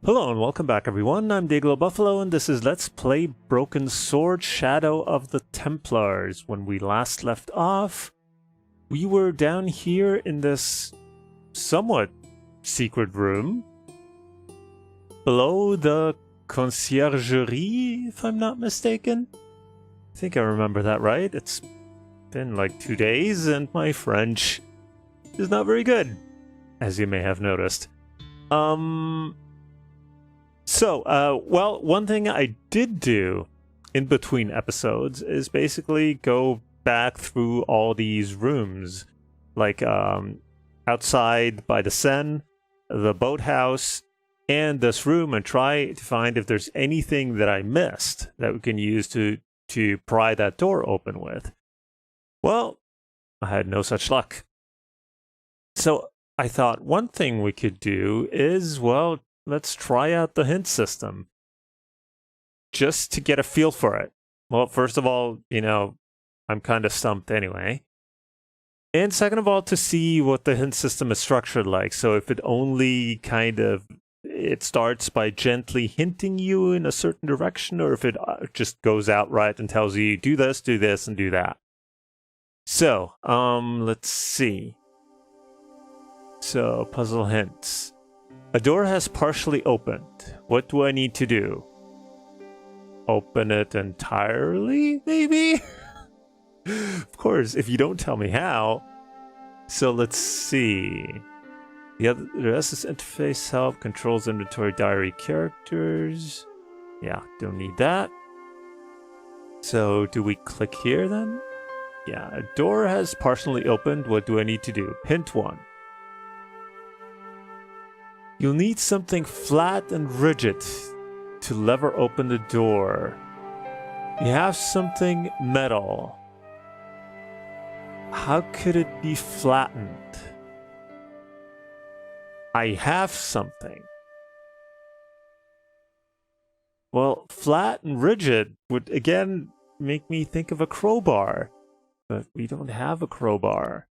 Hello and welcome back everyone, I'm Day-Glo Buffalo and this is Let's Play Broken Sword Shadow of the Templars. When we last left off, we were down here in this somewhat secret room below the conciergerie, if I'm not mistaken. I think I remember that right. It's been like 2 days and my French is not very good, as you may have noticed. Well, one thing I did do in between episodes is basically go back through all these rooms, like outside by the Seine, the boathouse, and this room, and try to find if there's anything that I missed that we can use to pry that door open with. Well, I had no such luck. So I thought one thing we could do is, well, let's try out the hint system, just to get a feel for it. Well, first of all, you know, I'm kind of stumped anyway. And second of all, to see what the hint system is structured like. So if it only it starts by gently hinting you in a certain direction, or if it just goes outright and tells you, do this, and do that. So, let's see. So, puzzle hints. A door has partially opened. What do I need to do? Open it entirely, maybe? Of course, if you don't tell me how. So let's see. The rest is interface help, controls inventory, diary, characters. Yeah, don't need that. So do we click here then? Yeah, a door has partially opened. What do I need to do? Hint 1. You'll need something flat and rigid to lever open the door. You have something metal. How could it be flattened? I have something. Well, flat and rigid would again make me think of a crowbar, but we don't have a crowbar.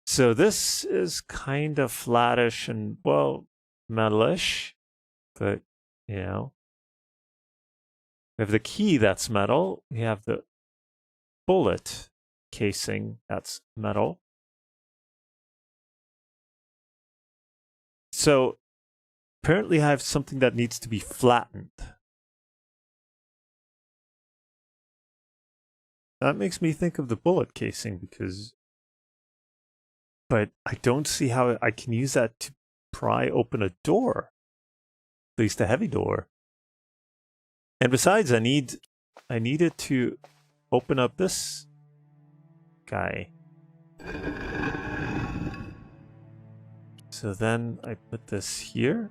So this is kind of flattish and, well, metalish, but, you know. We have the key that's metal. We have the bullet casing that's metal. So apparently I have something that needs to be flattened. That makes me think of the bullet casing because... But I don't see how I can use that to pry open a door. At least a heavy door. And besides, I need it to open up this guy. So then I put this here.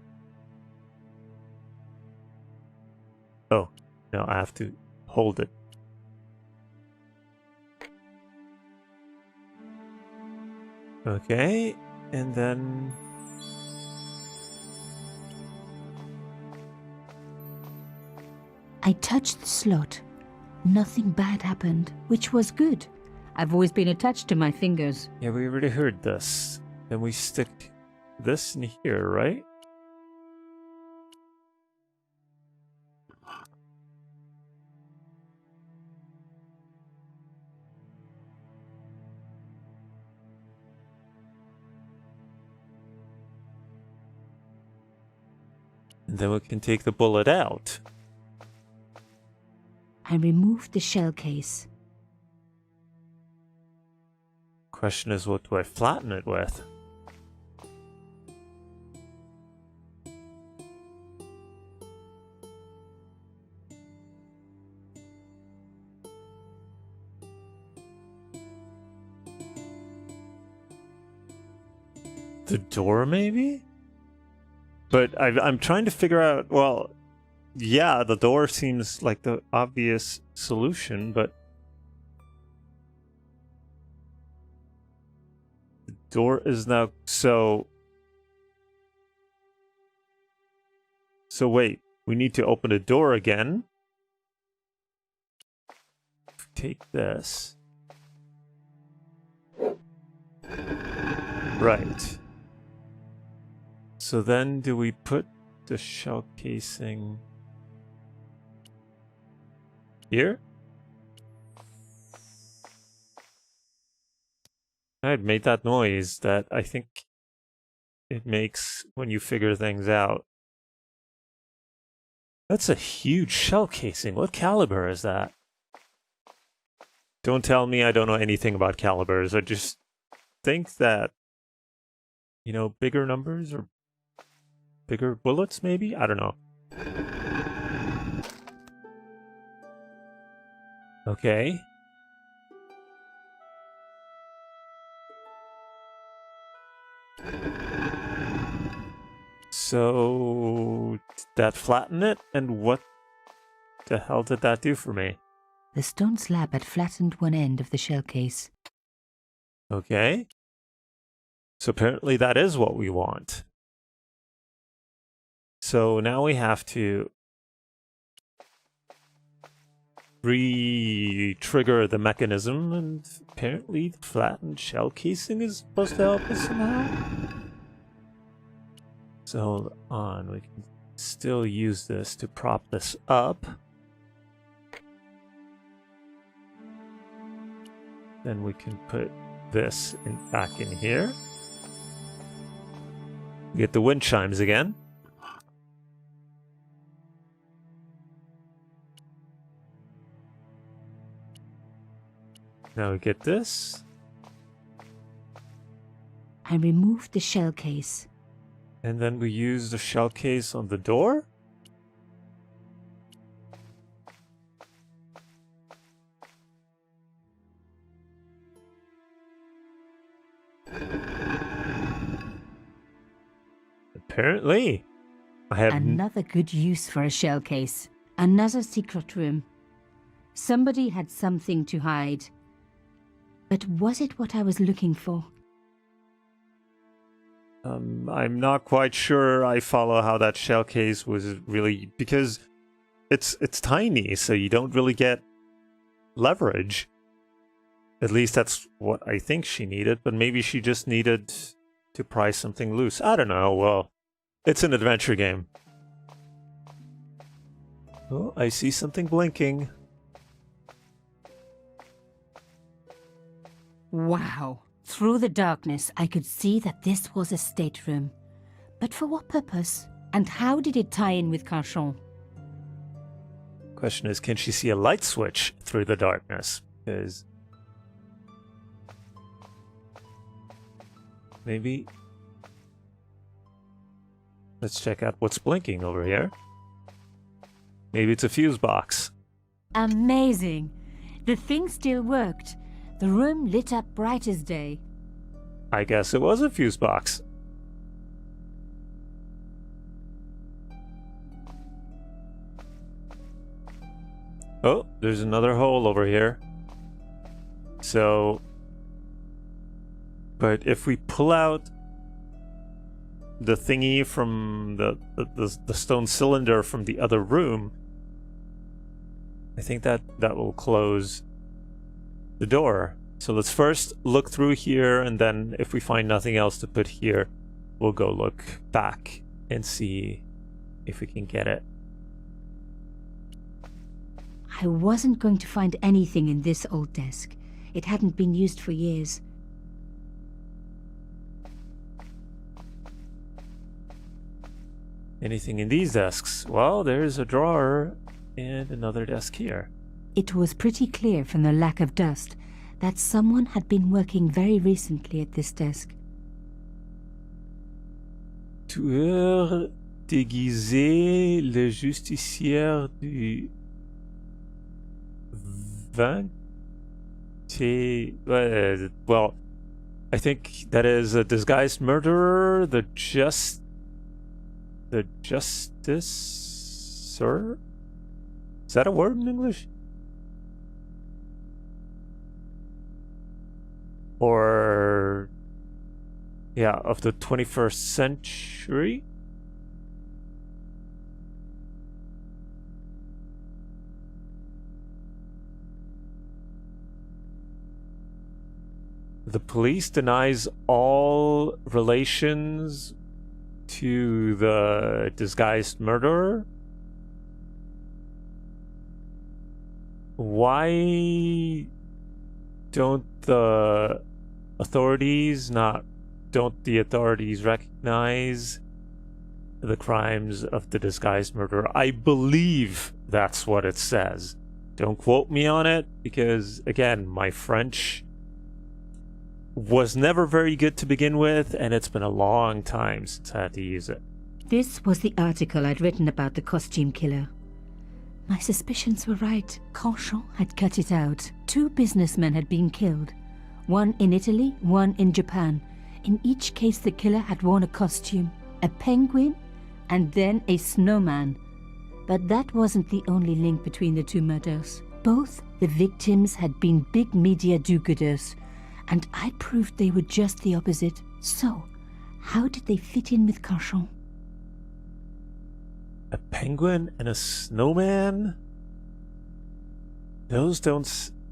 Oh, no, I have to hold it. Okay, and then... I touched the slot. Nothing bad happened, which was good. I've always been attached to my fingers. Yeah, we already heard this. Then we stick this in here, right? And then we can take the bullet out. I removed the shell case. Question is, what do I flatten it with? The door, maybe? But I'm trying to figure out, well, yeah, the door seems like the obvious solution, but... The door is now... So wait, we need to open the door again. Take this. Right. So then do we put the shell casing here. I made that noise that I think it makes when you figure things out. That's a huge shell casing. What caliber is that? Don't tell me I don't know anything about calibers. I just think that, you know, bigger numbers or bigger bullets, maybe? I don't know. Okay. So, did that flatten it? And what the hell did that do for me? The stone slab had flattened one end of the shell case. Okay. So apparently that is what we want. So now we have to re-trigger the mechanism, and apparently the flattened shell casing is supposed to help us somehow. So hold on, we can still use this to prop this up. Then we can put this back in here. Get the wind chimes again. Now we get this. I removed the shell case. And then we use the shell case on the door? Apparently. I have Another good use for a shell case. Another secret room. Somebody had something to hide. But was it what I was looking for? I'm not quite sure I follow how that shell case was really, because it's tiny, so you don't really get leverage. At least that's what I think she needed, but maybe she just needed to pry something loose. I don't know. Well, it's an adventure game. Oh, I see something blinking. Wow. Through the darkness, I could see that this was a stateroom. But for what purpose? And how did it tie in with Carchon? Question is, can she see a light switch through the darkness? Because maybe. Let's check out what's blinking over here. Maybe it's a fuse box. Amazing. The thing still worked. The room lit up bright as day. I guess it was a fuse box. Oh, there's another hole over here. So, but if we pull out the thingy from the stone cylinder from the other room, I think that will close the door. So let's first look through here, and then if we find nothing else to put here, we'll go look back and see if we can get it. I wasn't going to find anything in this old desk. It hadn't been used for years. Anything in these desks? Well, there's a drawer and another desk here. It was pretty clear from the lack of dust that someone had been working very recently at this desk. Tueur déguisé, le justicière du 20. Well, I think that is a disguised murderer, the justice, sir? Is that a word in English? Or, yeah, of the 21st century? The police denies all relations to the disguised murderer. Why don't the authorities recognize the crimes of the disguised murderer? I believe that's what it says. Don't quote me on it, because again, my French was never very good to begin with, and it's been a long time since I had to use it. This was the article I'd written about the costume killer. My suspicions were right. Canchon had cut it out. 2 businessmen had been killed. One in Italy, one in Japan. In each case, the killer had worn a costume. A penguin, and then a snowman. But that wasn't the only link between the 2 murders. Both the victims had been big media do-gooders, and I proved they were just the opposite. So, how did they fit in with Canchon? A penguin and a snowman? Those don't sound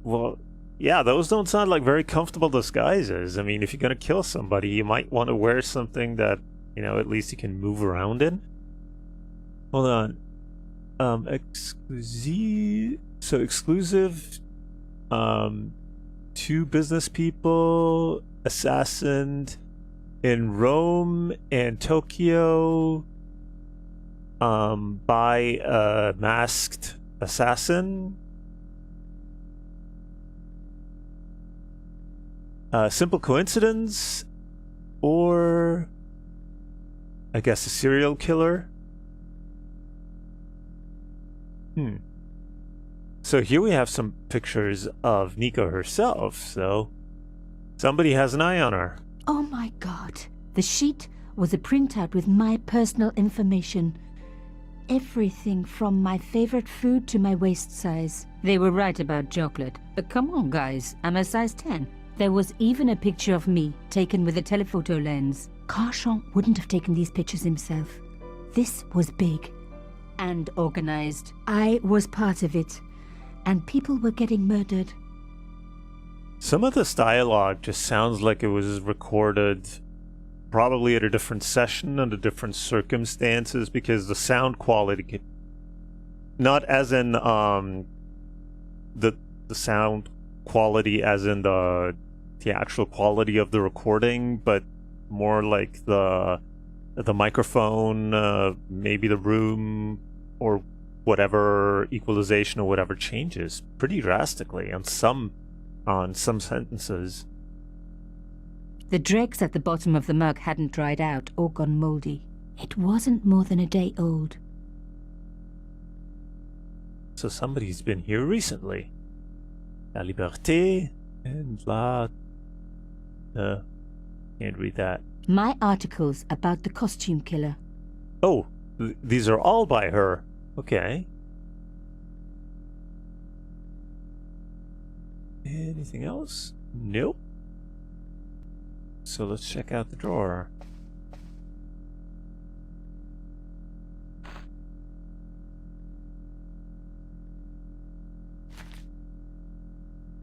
like very comfortable disguises. I mean, if you're gonna kill somebody, you might want to wear something that, at least you can move around in. Hold on. Exclusive. 2 business people assassined in Rome and Tokyo by a masked assassin. Simple coincidence, or I guess a serial killer. So here we have some pictures of Nico herself, so somebody has an eye on her. Oh my god. The sheet was a printout with my personal information. Everything from my favorite food to my waist size. They were right about chocolate, but come on guys, I'm a size 10. There was even a picture of me, taken with a telephoto lens. Canchon wouldn't have taken these pictures himself. This was big and organized. I was part of it. And people were getting murdered. Some of this dialogue just sounds like it was recorded probably at a different session under different circumstances, because the sound quality, not as in the sound quality as in the actual quality of the recording, but more like the microphone, maybe the room, or whatever equalization or whatever changes pretty drastically on some sentences. The dregs at the bottom of the mug hadn't dried out or gone moldy. It wasn't more than a day old. So somebody's been here recently. La Liberté and la... can't read that. My articles about the costume killer. Oh, these are all by her. Okay. Anything else? Nope. So let's check out the drawer.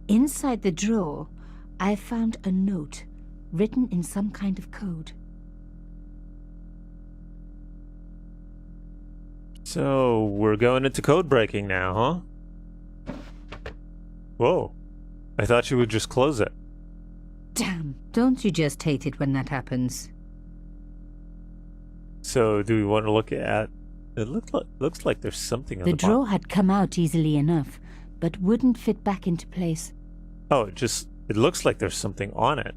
Inside the drawer, I found a note written in some kind of code. So we're going into code breaking now, huh? Whoa. I thought you would just close it. Damn, don't you just hate it when that happens? So do we want to look at... It looks like there's something on The the drawer had come out easily enough, but wouldn't fit back into place. Oh, it looks like there's something on it.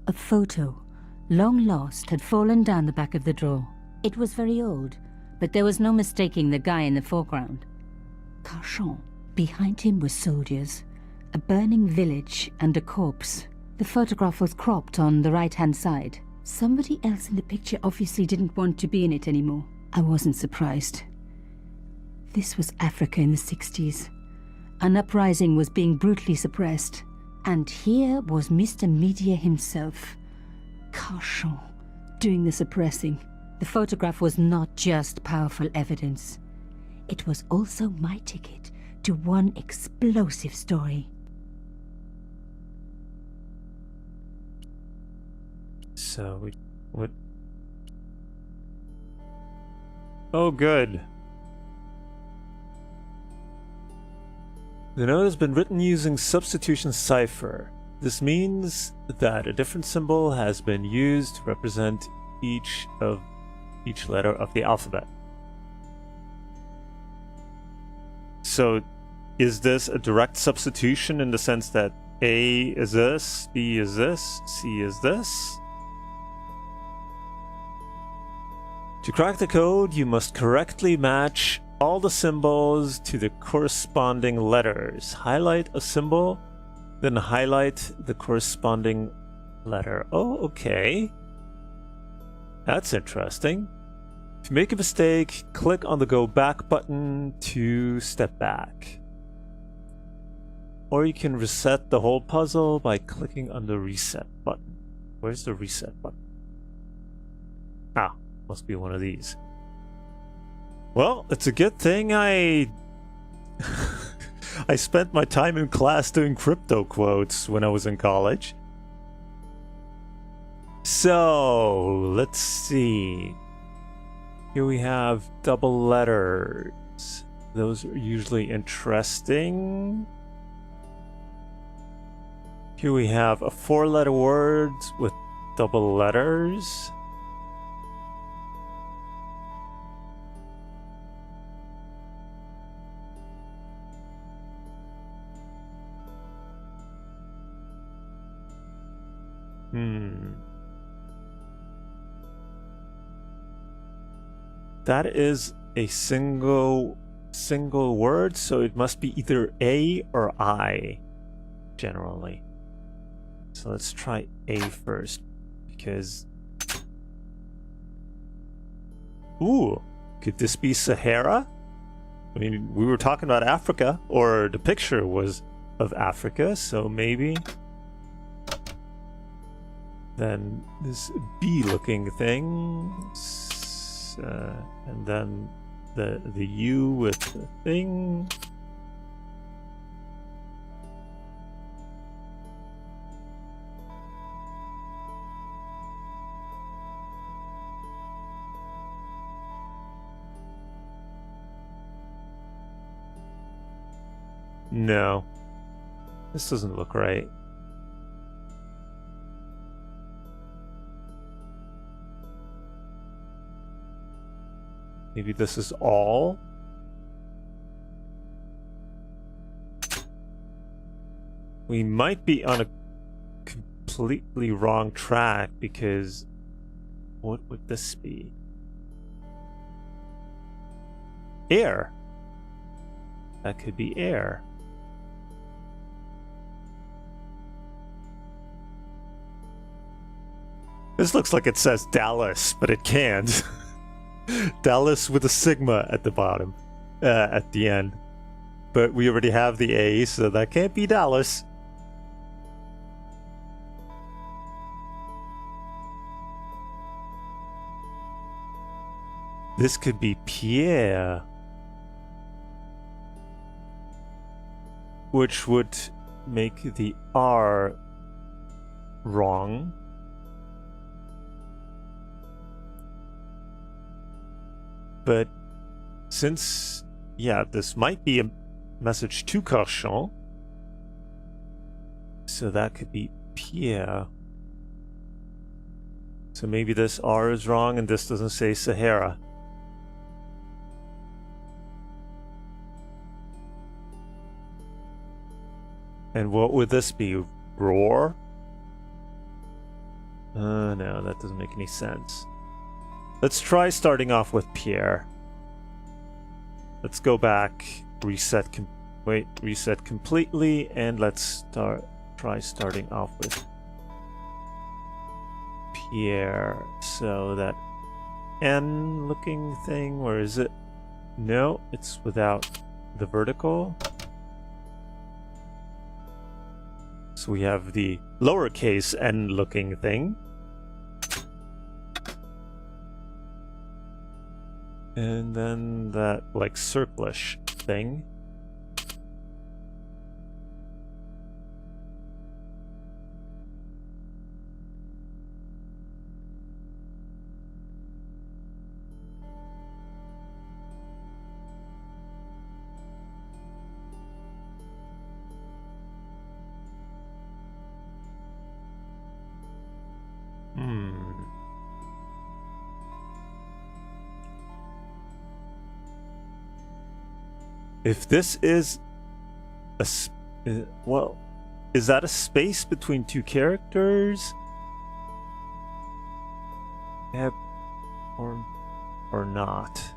A photo, long lost, had fallen down the back of the drawer. It was very old, but there was no mistaking the guy in the foreground. Canchon. Behind him were soldiers, a burning village, and a corpse. The photograph was cropped on the right-hand side. Somebody else in the picture obviously didn't want to be in it anymore. I wasn't surprised. This was Africa in the 60s. An uprising was being brutally suppressed. And here was Mr. Media himself, Canchon, doing the suppressing. The photograph was not just powerful evidence. It was also my ticket to one explosive story. So we what? Oh, good. The note has been written using substitution cipher. This means that a different symbol has been used to represent each letter of the alphabet. So, is this a direct substitution in the sense that A is this, B is this, C is this? To crack the code, you must correctly match all the symbols to the corresponding letters. Highlight a symbol, then highlight the corresponding letter. Oh, okay. That's interesting. If you make a mistake, click on the Go Back button to step back. Or you can reset the whole puzzle by clicking on the Reset button. Where's the Reset button? Ah, must be one of these. Well, it's a good thing I spent my time in class doing crypto quotes when I was in college. So, let's see. Here we have double letters. Those are usually interesting. Here we have a 4-letter word with double letters. That is a single word, so it must be either A or I, generally. So let's try A first, because... Ooh, could this be Sahara? I mean, we were talking about Africa, or the picture was of Africa, so maybe... Then this B-looking thing, and then the U with the thing. No, this doesn't look right. Maybe this is all? We might be on a completely wrong track, because what would this be? Air. That could be air. This looks like it says Dallas, but it can't. Dallas with a sigma at the bottom, at the end. But we already have the A, so that can't be Dallas. This could be Pierre, which would make the R wrong. But since, yeah, this might be a message to Carchon, so that could be Pierre. So maybe this R is wrong and this doesn't say Sahara. And what would this be? Roar? No, that doesn't make any sense. Let's try starting off with Pierre. Let's go back, reset completely, and let's try starting off with Pierre. So that N looking thing, where is it? No, it's without the vertical. So we have the lowercase n looking thing. And then that, like, circlish thing. If this is well, is that a space between two characters? Yep. Or not?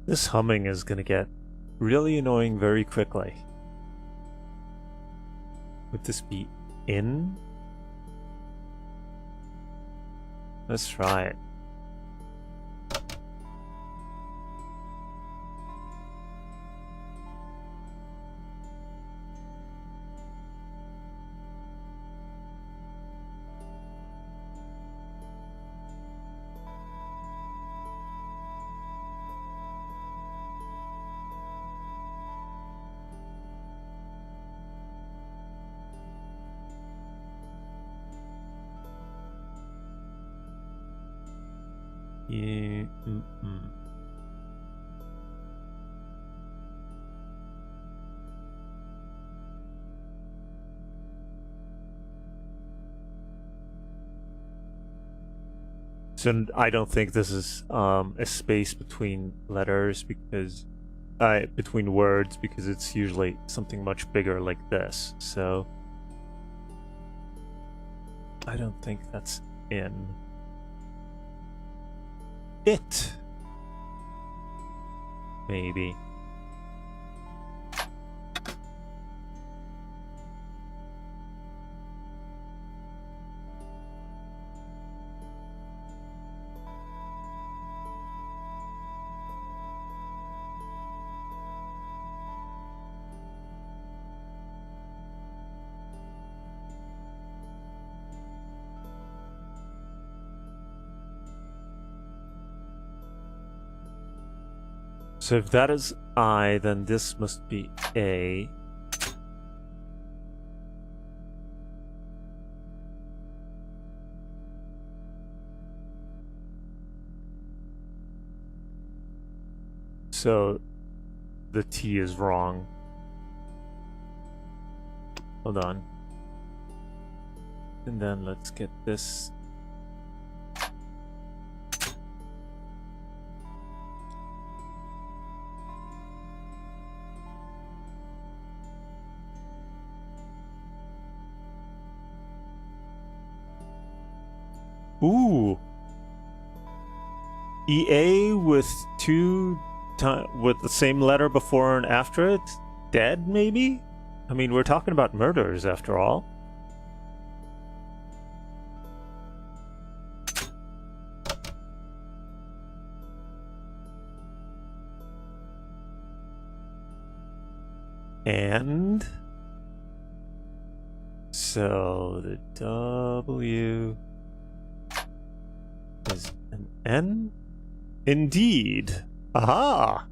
This humming is gonna get really annoying very quickly. Would this be in? Let's try it. Yeah. So I don't think this is a space between letters because between words, because it's usually something much bigger like this. So I don't think that's in. It. Maybe. So if that is I, then this must be A. So the T is wrong. Hold on. And then let's get this. Ooh. EA with with the same letter before and after it? Dead, maybe? I mean, we're talking about murders after all. And so the W is an N? Indeed. Aha!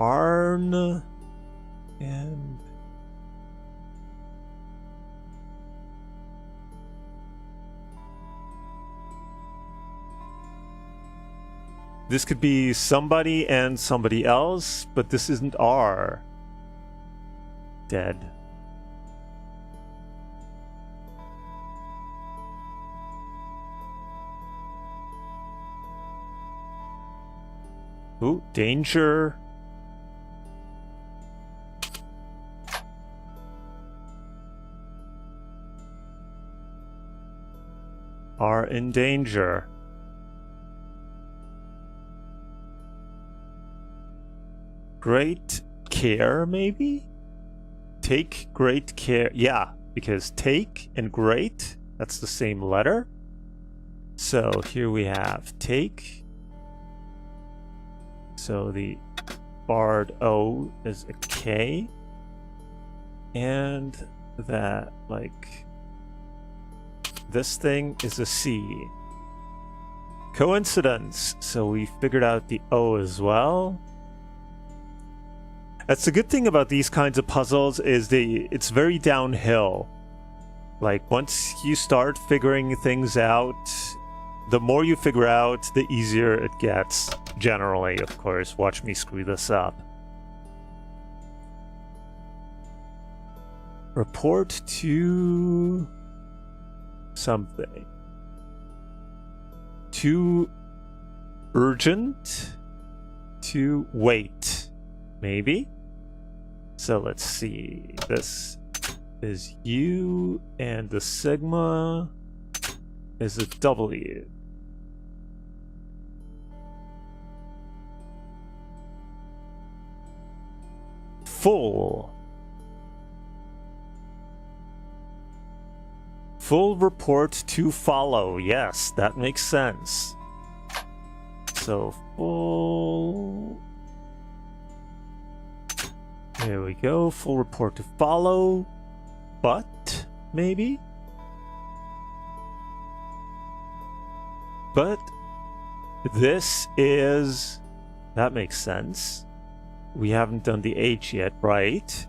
Arn and this could be somebody and somebody else, but this isn't R. Dead. Ooh, danger. Are in danger. Great care, maybe? Take great care. Yeah, because take and great, that's the same letter. So here we have take. So the barred O is a K. And that, like, this thing is a C. Coincidence. So we figured out the O as well. That's the good thing about these kinds of puzzles is it's very downhill. Like, once you start figuring things out, the more you figure out, the easier it gets. Generally, of course. Watch me screw this up. Report to something. Too urgent to wait. Maybe? So let's see. This is U, and the sigma is a W. Full report to follow. Yes, that makes sense. So full. There we go. Full report to follow. But maybe? But this is... That makes sense. We haven't done the H yet, right?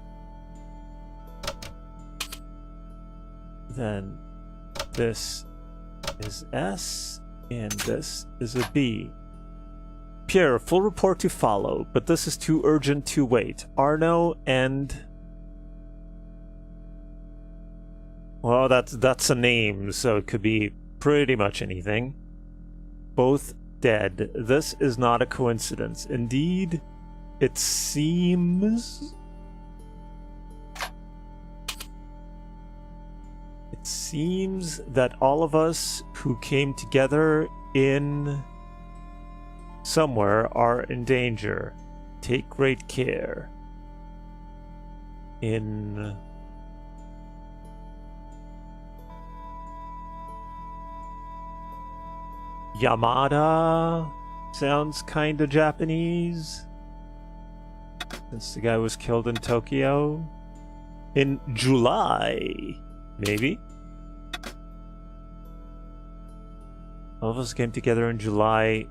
Then this is S, and this is a B. Pierre, full report to follow, but this is too urgent to wait. Arno and... Well, that's a name, so it could be pretty much anything. Both dead. This is not a coincidence. Indeed, it seems... It seems that all of us who came together in somewhere are in danger. Take great care. In... Yamada sounds kinda Japanese. Since the guy was killed in Tokyo. In July, maybe? All of us came together in July.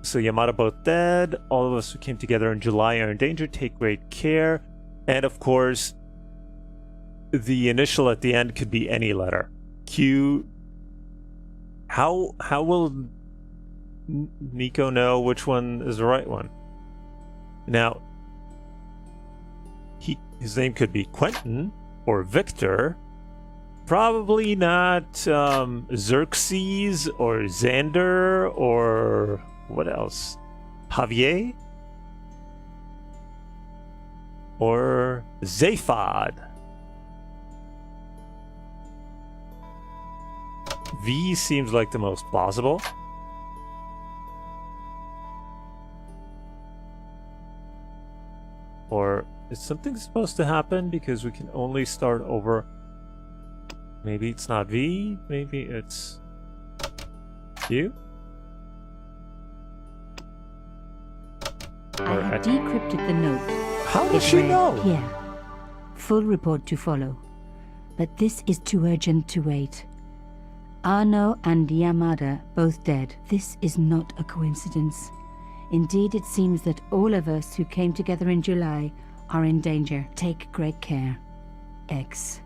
So Yamada both dead. All of us who came together in July are in danger. Take great care. And of course, the initial at the end could be any letter. Q. How will Nico know which one is the right one? Now, his name could be Quentin or Victor. Probably not Xerxes or Xander or what else? Javier? Or Zaphod? V seems like the most plausible. Or is something supposed to happen because we can only start over? Maybe it's not V, maybe it's Q? I had decrypted the note. How does she know? Here. Full report to follow. But this is too urgent to wait. Arno and Yamada both dead. This is not a coincidence. Indeed, it seems that all of us who came together in July are in danger. Take great care. X.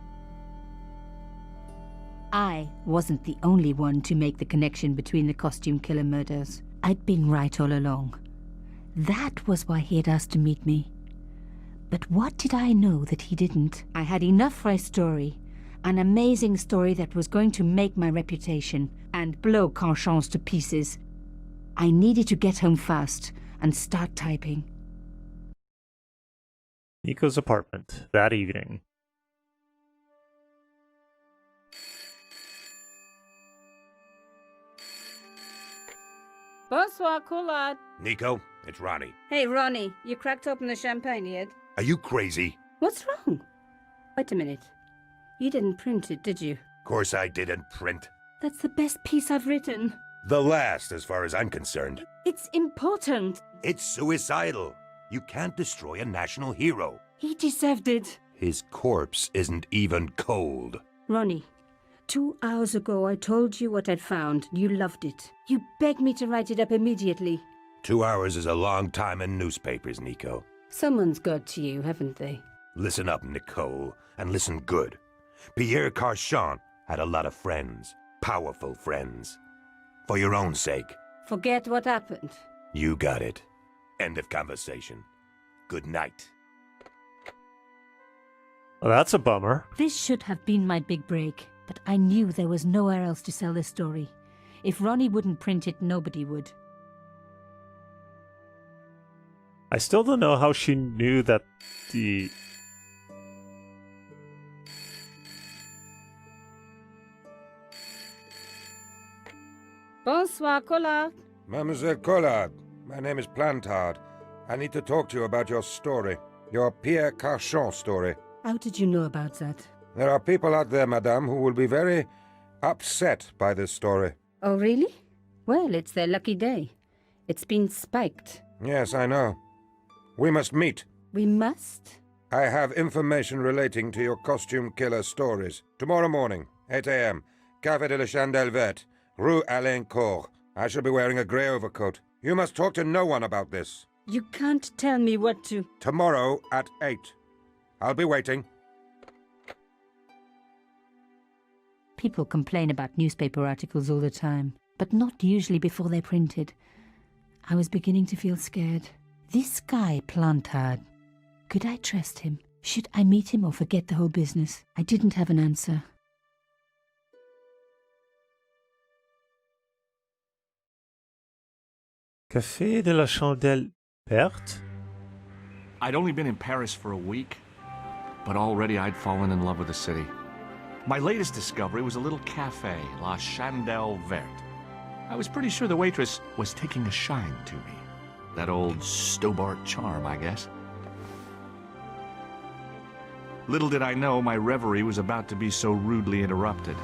I wasn't the only one to make the connection between the costume killer murders. I'd been right all along. That was why he had asked to meet me. But what did I know that he didn't? I had enough for a story. An amazing story that was going to make my reputation and blow Conscience to pieces. I needed to get home fast and start typing. Nico's apartment that evening. Bonsoir, Collard. Nico, it's Ronnie. Hey, Ronnie, you cracked open the champagne yet? Are you crazy? What's wrong? Wait a minute. You didn't print it, did you? Of course I didn't print. That's the best piece I've written. The last, as far as I'm concerned. It's important. It's suicidal. You can't destroy a national hero. He deserved it. His corpse isn't even cold. Ronnie, 2 hours ago I told you what I'd found. You loved it. You begged me to write it up immediately. 2 hours is a long time in newspapers, Nico. Someone's got to you, haven't they? Listen up, Nicole, and listen good. Pierre Carchon had a lot of friends, powerful friends. For your own sake. Forget what happened. You got it. End of conversation. Good night. Well, that's a bummer. This should have been my big break, but I knew there was nowhere else to sell this story. If Ronnie wouldn't print it, nobody would. I still don't know how she knew that the... Bonsoir, Collard. Mademoiselle Collard, my name is Plantard. I need to talk to you about your story. Your Pierre Carchon story. How did you know about that? There are people out there, madame, who will be very upset by this story. Oh, really? Well, it's their lucky day. It's been spiked. Yes, I know. We must meet. We must? I have information relating to your costume killer stories. Tomorrow morning, 8 a.m., Café de la Chandelle Verte, Rue Alain Court. I shall be wearing a grey overcoat. You must talk to no one about this. You can't tell me what to... Tomorrow at 8. I'll be waiting. People complain about newspaper articles all the time, but not usually before they're printed. I was beginning to feel scared. This guy, Plantard, could I trust him? Should I meet him or forget the whole business? I didn't have an answer. Café de la Chandelle Verte? I'd only been in Paris for a week, but already I'd fallen in love with the city. My latest discovery was a little cafe, La Chandelle Verte. I was pretty sure the waitress was taking a shine to me. That old Stobart charm, I guess. Little did I know my reverie was about to be so rudely interrupted.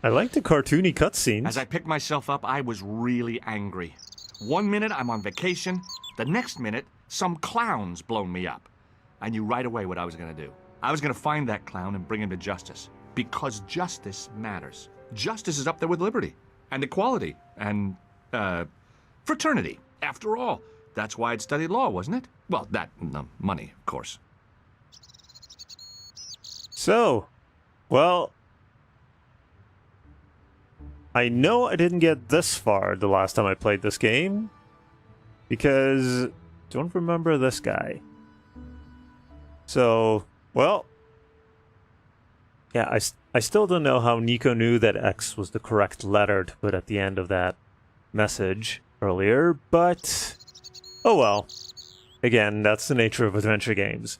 I like the cartoony cutscenes. As I picked myself up, I was really angry. 1 minute, I'm on vacation. The next minute, some clown's blown me up. I knew right away what I was going to do. I was going to find that clown and bring him to justice. Because justice matters. Justice is up there with liberty. And equality. And, fraternity. After all, that's why I'd studied law, wasn't it? Well, that and the money, of course. So, well... I know I didn't get this far the last time I played this game, because don't remember this guy. So, well, yeah, I still don't know how Nico knew that X was the correct letter to put at the end of that message earlier, but oh well. Again, that's the nature of adventure games.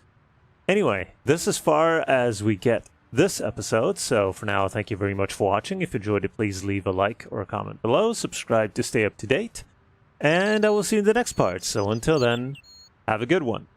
Anyway, this is as far as we get this episode, so for now, thank you very much for watching. If you enjoyed it, please leave a like or a comment below, subscribe to stay up to date, and I will see you in the next part. So until then, have a good one.